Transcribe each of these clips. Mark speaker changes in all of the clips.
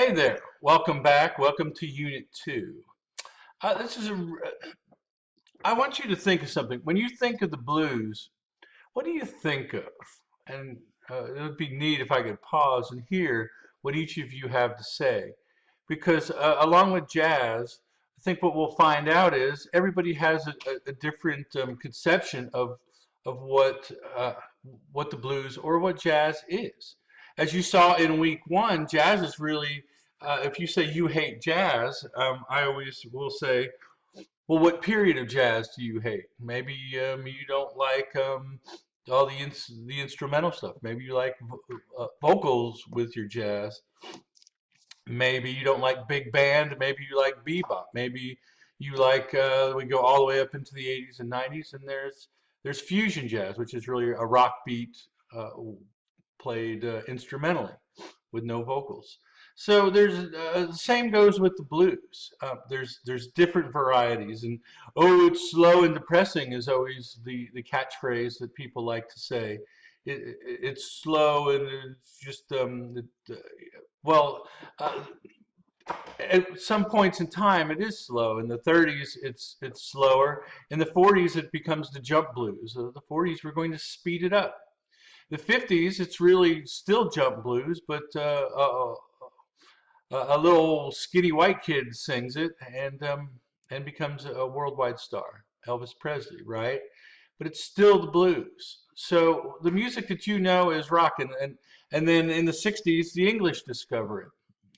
Speaker 1: Hey there, welcome back. Welcome to Unit 2. This is I want you to think of something. When you think of the blues, what do you think of? And it would be neat if I could pause and hear what each of you have to say. Because along with jazz, I think what we'll find out is everybody has a different conception of what the blues or what jazz is. As you saw in week one, jazz is really, if you say you hate jazz, I always will say, well, what period of jazz do you hate? Maybe you don't like all the instrumental stuff. Maybe you like vocals with your jazz. Maybe you don't like big band. Maybe you like bebop. Maybe you like we go all the way up into the 80s and 90s, and there's fusion jazz, which is really a rock beat uh, played instrumentally with no vocals. So there's the same goes with the blues. There's different varieties, and oh, it's slow and depressing is always the catchphrase that people like to say. It's slow and it's just well, uh, at some points in time it is slow. In the 30s it's slower. In the 40s it becomes the jump blues. The 40s we're going to speed it up. The 50s it's really still jump blues, but a little skinny white kid sings it and becomes a worldwide star, Elvis Presley, right? But it's still the blues. So the music that you know is rock, and then in the 60s the English discover it.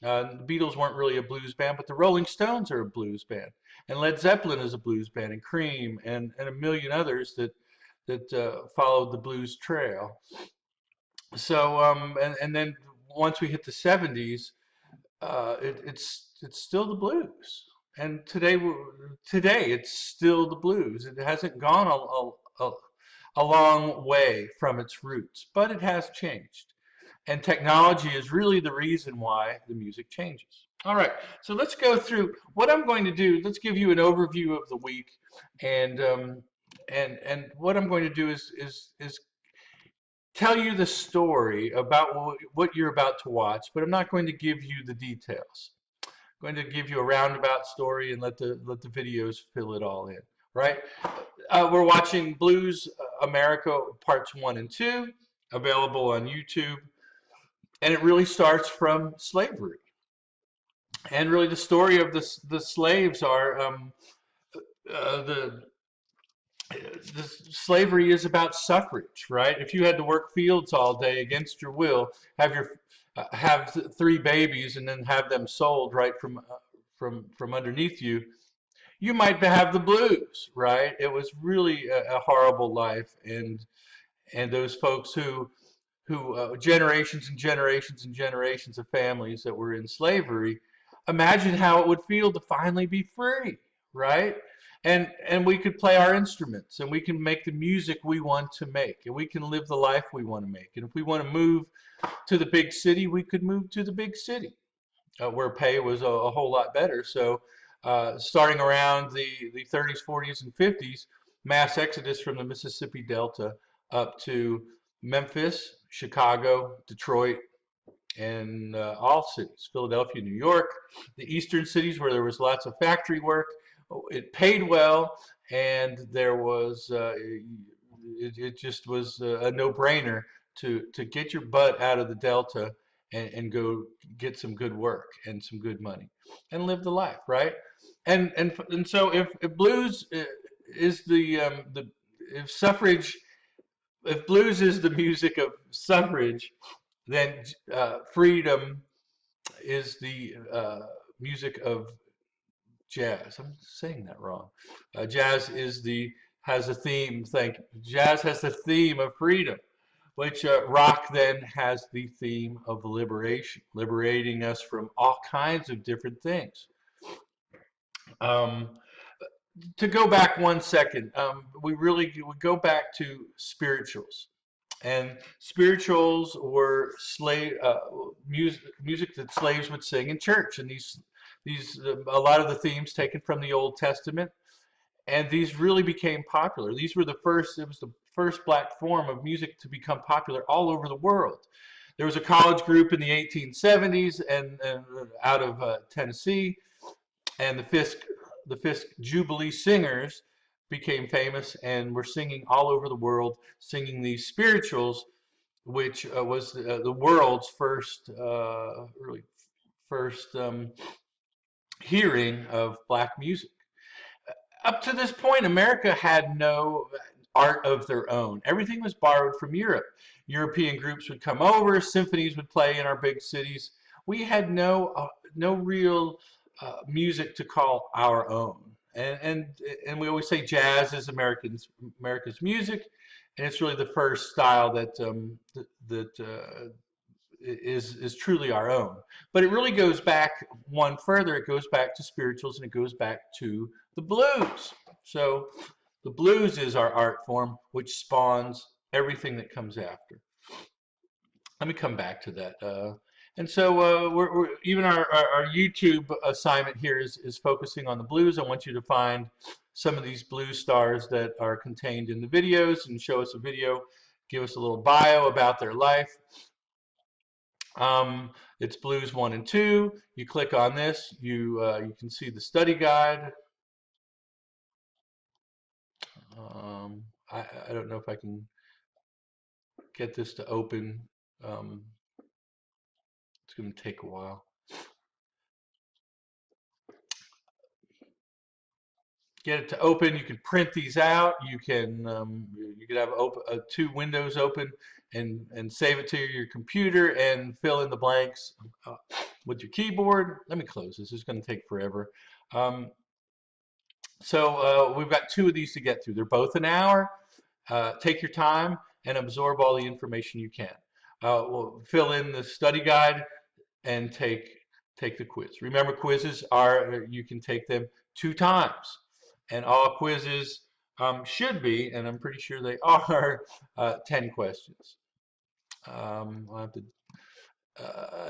Speaker 1: The Beatles weren't really a blues band, but the Rolling Stones are a blues band, and Led Zeppelin is a blues band, and Cream, and a million others that followed the blues trail. So and then once we hit the 70s, it's still the blues. And today it's still the blues. It hasn't gone a long way from its roots, but it has changed. And technology is really the reason why the music changes. All right, so let's go through what I'm going to do. Let's give you an overview of the week, and and what I'm going to do is tell you the story about what you're about to watch, but I'm not going to give you the details. I'm going to give you a roundabout story and let the videos fill it all in. Right? We're watching Blues America Parts 1 and 2, available on YouTube, and it really starts from slavery. And really, the story of the slaves are the slavery is about suffrage, right? If you had to work fields all day against your will, have three babies and then have them sold right from underneath you, you might have the blues, right? It was really a horrible life, and those folks who generations and generations and generations of families that were in slavery, imagine how it would feel to finally be free, right? And we could play our instruments, and we can make the music we want to make, and we can live the life we want to make. And if we want to move to the big city, we could move to the big city, where pay was a whole lot better. So starting around the 30s, 40s, and 50s, mass exodus from the Mississippi Delta up to Memphis, Chicago, Detroit, and all cities, Philadelphia, New York, the eastern cities where there was lots of factory work. It paid well, and there was it just was a no-brainer to get your butt out of the Delta and go get some good work and some good money and live the life, right? And so if blues is the if suffrage if blues is the music of suffrage, then freedom is the music of jazz. I'm saying that wrong. Jazz is the has a theme. Jazz has the theme of freedom, which rock then has the theme of liberation, liberating us from all kinds of different things. Um, to go back 1 second, we go back to spirituals. And spirituals were music that slaves would sing in church, and these a lot of the themes taken from the Old Testament, and these really became popular. These were the first. It was the first black form of music to become popular all over the world. There was a college group in the 1870s and out of Tennessee, and the Fisk Jubilee Singers became famous and were singing all over the world, singing these spirituals, which was the world's really first hearing of black music. Up to this point, America had no art of their own. Everything was borrowed from Europe. European groups would come over, symphonies would play in our big cities. We had no real music to call our own. And we always say jazz is America's music, and it's really the first style that is truly our own. But it really goes back one further. It goes back to spirituals, and it goes back to the blues. So the blues is our art form, which spawns everything that comes after. Let me come back to that. And so even our YouTube assignment here is focusing on the blues. I want you to find some of these blues stars that are contained in the videos and show us a video, give us a little bio about their life. It's Blues 1 and 2. You click on this, you can see the study guide. I don't know if I can get this to open. It's going to take a while. Get it to open. You can print these out. You can have two windows open and save it to your computer and fill in the blanks with your keyboard. Let me close this. It's going to take forever. So we've got two of these to get through. They're both an hour. Take your time and absorb all the information you can. We'll fill in the study guide and take the quiz. Remember, quizzes you can take them 2 times. And all quizzes should be, and I'm pretty sure they are, 10 questions. I'll have to,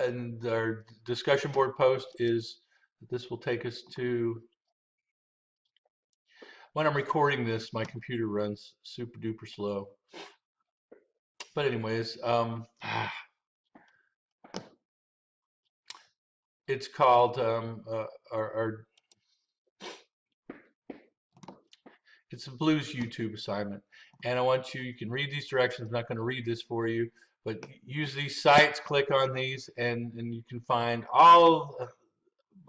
Speaker 1: and our discussion board post is, this will take us to, when I'm recording this, my computer runs super duper slow. But anyways, it's called it's a blues YouTube assignment, and I want you can read these directions. I'm not going to read this for you, but use these sites, click on these, and you can find all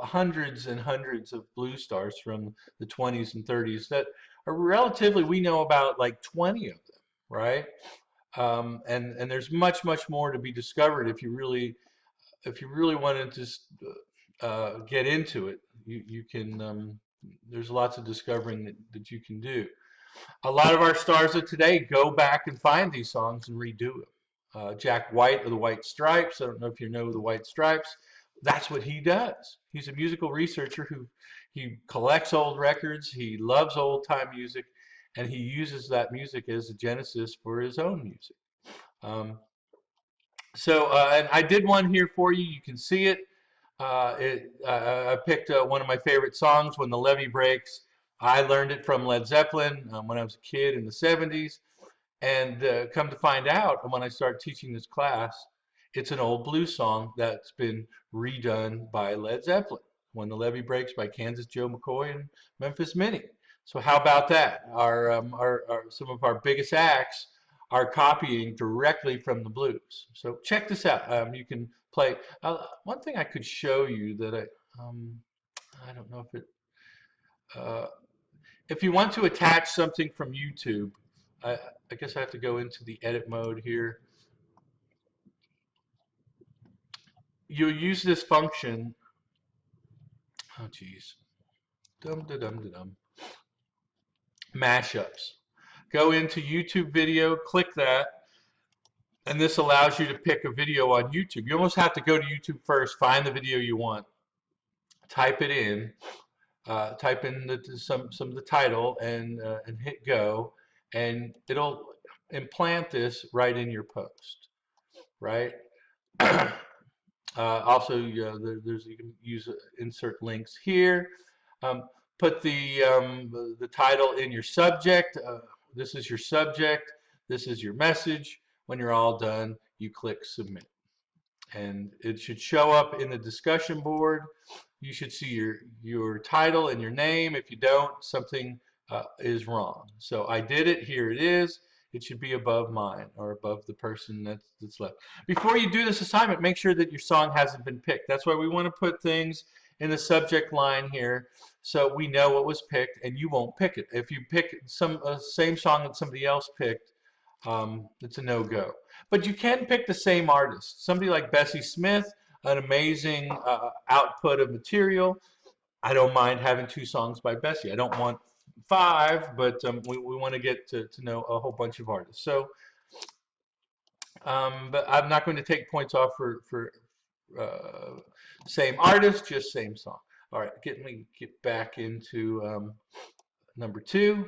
Speaker 1: hundreds and hundreds of blues stars from the 20s and 30s that are relatively, we know about like 20 of them, right? And there's much more to be discovered if you really wanted to get into it. You can there's lots of discovering that you can do. A lot of our stars of today go back and find these songs and redo them. Jack White of the White Stripes, I don't know if you know the White Stripes, that's what he does. He's a musical researcher he collects old records, he loves old time music, and he uses that music as a genesis for his own music. And I did one here for you. You can see it. I picked one of my favorite songs, When the Levee Breaks. I learned it from Led Zeppelin when I was a kid in the 70s. And come to find out, when I started teaching this class, it's an old blues song that's been redone by Led Zeppelin. When the Levee Breaks by Kansas Joe McCoy and Memphis Minnie. So how about that? Some of our biggest acts are copying directly from the blues. So check this out. You can play. One thing I could show you that I don't know if it, if you want to attach something from YouTube, I guess I have to go into the edit mode here. You'll use this function. Oh geez, mashups. Go into YouTube video, click that, and this allows you to pick a video on YouTube. You almost have to go to YouTube first, find the video you want, type it in, type in some of the title, and hit go, and it'll implant this right in your post, right? Also, you can use insert links here. Put the title in your subject. This is your subject. This is your message. When you're all done, you click submit. and it should show up in the discussion board. You should see your title and your name. If you don't, something is wrong. So I did it. Here it is. It should be above mine or above the person that's left. Before you do this assignment, make sure that your song hasn't been picked. That's why we want to put things in the subject line here so we know what was picked and you won't pick it. If you pick some same song that somebody else picked, it's a no-go. But you can pick the same artist. Somebody like Bessie Smith, an amazing output of material. I don't mind having 2 songs by Bessie. I don't want 5, but we want to get to know a whole bunch of artists. So, but I'm not going to take points off for same artist, just same song. All right, let me get back into number 2.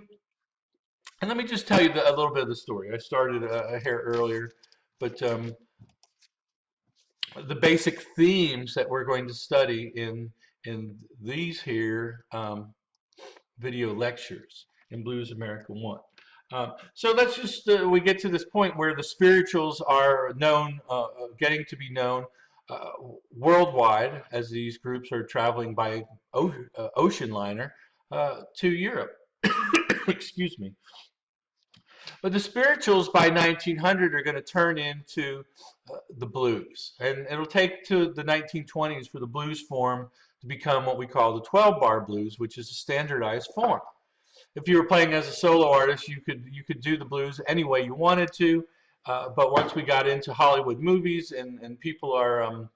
Speaker 1: And let me just tell you a little bit of the story. I started a hair earlier, but the basic themes that we're going to study in these here video lectures in Blues America 1. So let's just we get to this point where the spirituals are known, getting to be known uh, worldwide as these groups are traveling by ocean liner to Europe. Excuse me. But the spirituals by 1900 are going to turn into the blues. And it'll take to the 1920s for the blues form to become what we call the 12-bar blues, which is a standardized form. If you were playing as a solo artist, you could do the blues any way you wanted to. But once we got into Hollywood movies and people are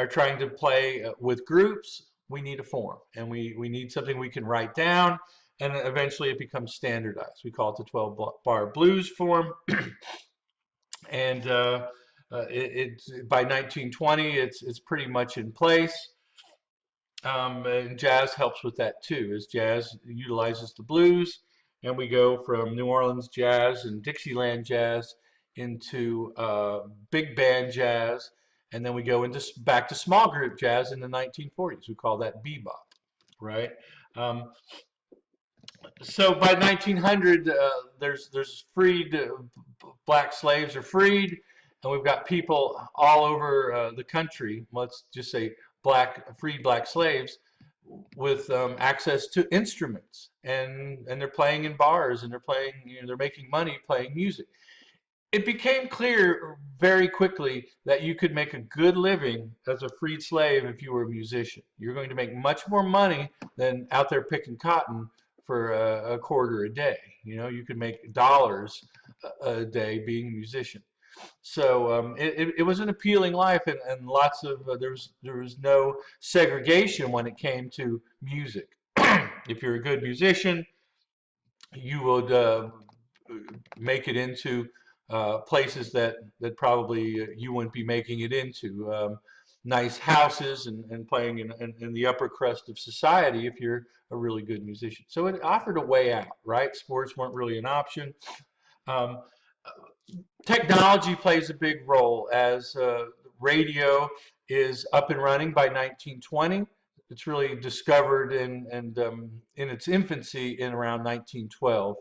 Speaker 1: trying to play with groups, we need a form, and we need something we can write down, and eventually it becomes standardized. We call it the 12-bar blues form, and it's by 1920, it's pretty much in place. And jazz helps with that too, as jazz utilizes the blues, and we go from New Orleans jazz and Dixieland jazz into big band jazz, and then we go into back to small group jazz in the 1940s. We call that bebop, right? Um, so by 1900, there's freed black slaves are freed, and we've got people all over the country. Let's just say freed black slaves with access to instruments, and they're playing in bars, and they're playing, they're making money playing music. It became clear very quickly that you could make a good living as a freed slave if you were a musician. You're going to make much more money than out there picking cotton for a quarter a day. You could make dollars a day being a musician. So it was an appealing life, and lots of there was no segregation when it came to music. If you're a good musician, you would make it into places that probably you wouldn't be making it into. Nice houses and playing in the upper crust of society if you're a really good musician. So it offered a way out, right? Sports weren't really an option. Um, Technology plays a big role as radio is up and running by 1920. It's really discovered in its infancy in around 1912.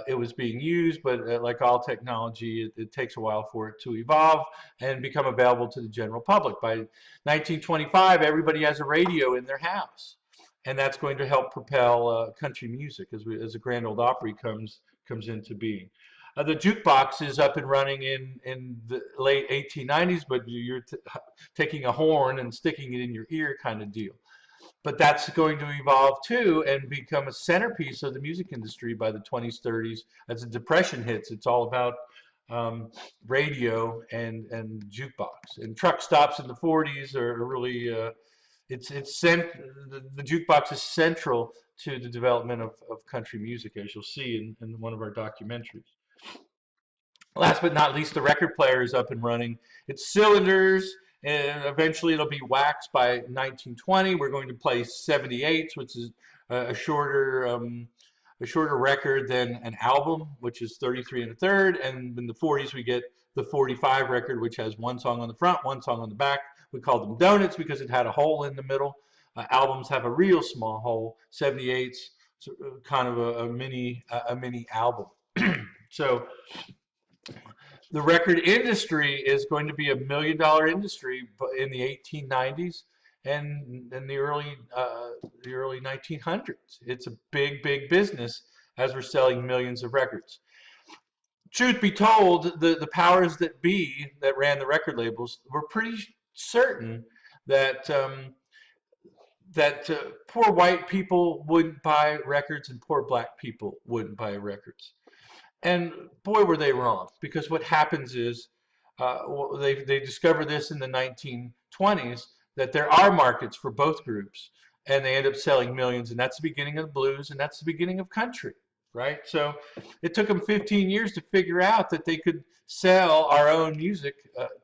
Speaker 1: It was being used, but like all technology, it takes a while for it to evolve and become available to the general public. By 1925, everybody has a radio in their house, and that's going to help propel country music as the Grand Ole Opry comes into being. The jukebox is up and running in the late 1890s, but you're taking a horn and sticking it in your ear kind of deal. But that's going to evolve too and become a centerpiece of the music industry by the 20s, 30s. As the Depression hits, it's all about radio and jukebox. And truck stops in the 40s are really the jukebox is central to the development of country music, as you'll see in one of our documentaries. Last but not least, the record player is up and running. It's cylinders, and eventually it'll be waxed by 1920. We're going to play 78s, which is a shorter record than an album, which is 33 1/3. And in the 40s, we get the 45 record, which has 1 song on the front, 1 song on the back. We called them donuts because it had a hole in the middle. Albums have a real small hole. 78s, kind of a mini album. So The record industry is going to be $1 million industry in the 1890s and in the early 1900s. It's a big business as we're selling millions of records. Truth be told, the powers that be that ran the record labels were pretty certain that poor white people wouldn't buy records and poor black people wouldn't buy records. And boy, were they wrong, because what happens is they discover this in the 1920s, that there are markets for both groups, and they end up selling millions, and that's the beginning of the blues, and that's the beginning of country, right? So it took them 15 years to figure out that they could sell our own music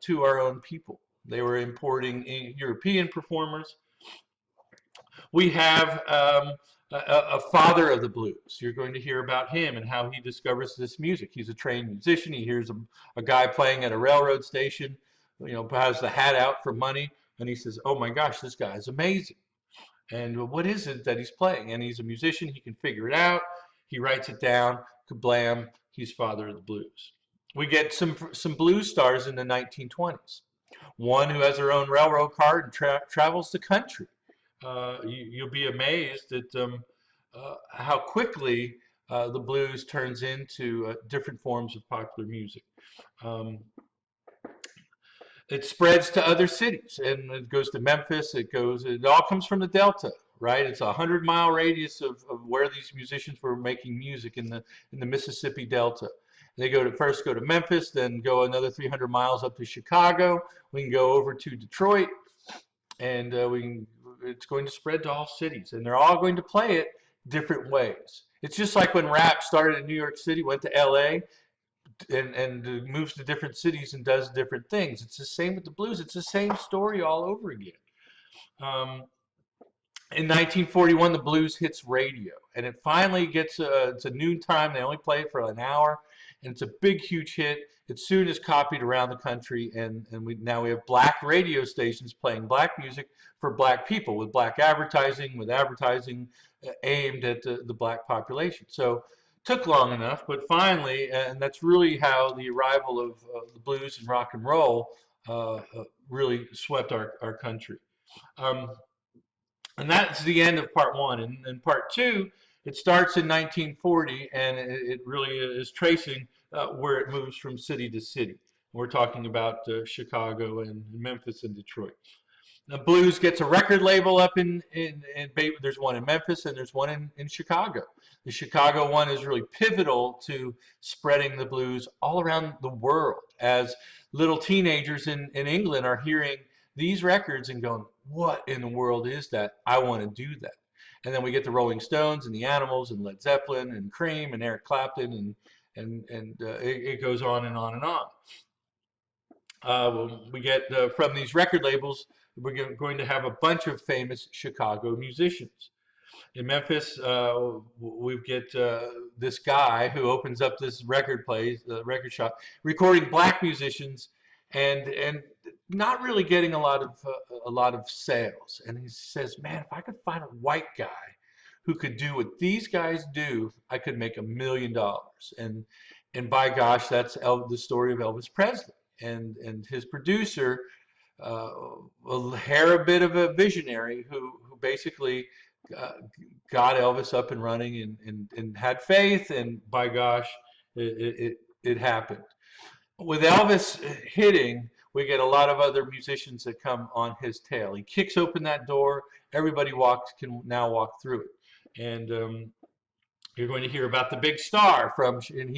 Speaker 1: to our own people. They were importing European performers. We have a father of the blues. You're going to hear about him and how he discovers this music. He's a trained musician. He hears a guy playing at a railroad station, has the hat out for money, and he says, "Oh my gosh, this guy is amazing." And what is it that he's playing? And he's a musician. He can figure it out. He writes it down. Kablam! He's father of the blues. We get some blues stars in the 1920s. One who has her own railroad car and travels the country. You'll be amazed at how quickly the blues turns into different forms of popular music. It spreads to other cities, and it goes to Memphis. It all comes from the Delta, right? It's a 100-mile radius of where these musicians were making music in the Mississippi Delta. They first go to Memphis, then go another 300 miles up to Chicago. We can go over to Detroit, and it's going to spread to all cities, and they're all going to play it different ways. It's just like when rap started in New York City, went to LA, and moves to different cities and does different things. It's the same with the blues. It's the same story all over again. In 1941, the blues hits radio, and it finally gets it's a noon time. They only play it for an hour, and it's a big, huge hit. It soon is copied around the country, and now we have black radio stations playing black music for black people, with black advertising, aimed at the black population. So took long enough, but finally, and that's really how the arrival of the blues and rock and roll really swept our country. And that's the end of part one. And part two, it starts in 1940, and it really is tracing where it moves from city to city. We're talking about Chicago and Memphis and Detroit. The blues gets a record label up in there's one in Memphis and there's one in Chicago. The Chicago one is really pivotal to spreading the blues all around the world, as little teenagers in England are hearing these records and going, "What in the world is that? I want to do that." And then we get the Rolling Stones and the Animals and Led Zeppelin and Cream and Eric Clapton, and it goes on and on and on. We get from these record labels, we're going to have a bunch of famous Chicago musicians. In Memphis, we get this guy who opens up this record shop, recording black musicians, and not really getting a lot of sales. And he says, "Man, if I could find a white guy who could do what these guys do, I could make $1 million." And by gosh, that's the story of Elvis Presley and his producer, a bit of a visionary who basically got Elvis up and running and had faith, and by gosh, it happened. With Elvis hitting, we get a lot of other musicians that come on his tail. He kicks open that door. Everybody can now walk through it. And you're going to hear about the big star and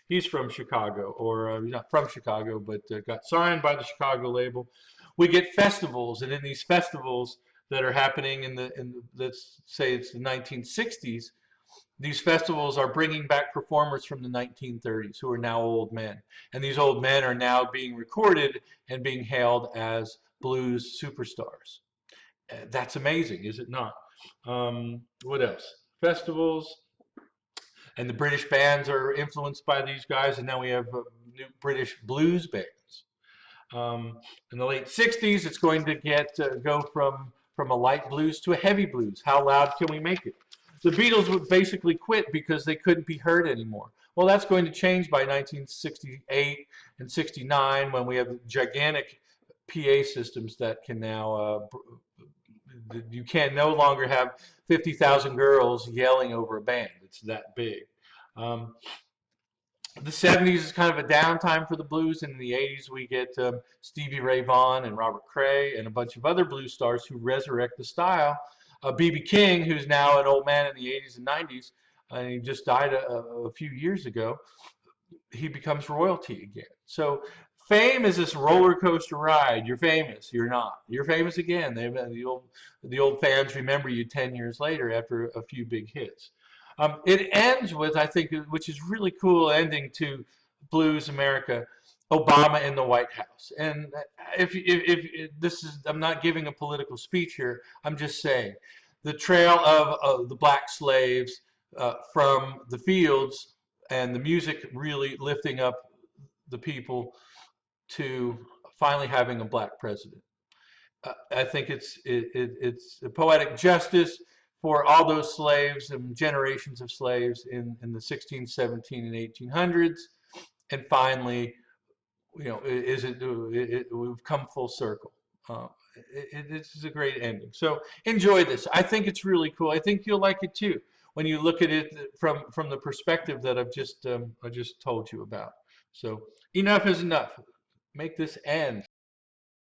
Speaker 1: he's from Chicago, or he's not from Chicago, but got signed by the Chicago label. We get festivals, and in these festivals that are happening let's say it's the 1960s, these festivals are bringing back performers from the 1930s who are now old men. And these old men are now being recorded and being hailed as blues superstars. That's amazing, is it not? What else? Festivals. And the British bands are influenced by these guys, and now we have new British blues bands. In the late 60s, it's going to go from a light blues to a heavy blues. How loud can we make it? The Beatles would basically quit because they couldn't be heard anymore. Well, that's going to change by 1968 and 69 when we have gigantic PA systems that can now, you can no longer have 50,000 girls yelling over a band. It's that big. Um, the 70s is kind of a downtime for the blues, and in the 80s we get Stevie Ray Vaughan and Robert Cray and a bunch of other blues stars who resurrect the style. B.B. King, who's now an old man in the 80s and 90s, and he just died a few years ago, he becomes royalty again. So fame is this roller coaster ride. You're famous, you're not. You're famous again. The old fans remember you 10 years later after a few big hits. It ends with, I think, which is really cool ending to Blues America, Obama in the White House. And if this is, I'm not giving a political speech here. I'm just saying the trail of the black slaves from the fields and the music really lifting up the people to finally having a black president. I think it's a poetic justice for all those slaves and generations of slaves in the 16, 17, and 1800s. And finally, we've come full circle. Uh, this is a great ending. So enjoy this. I think it's really cool. I think you'll like it too when you look at it from the perspective that I just told you about. So enough is enough. Make this end.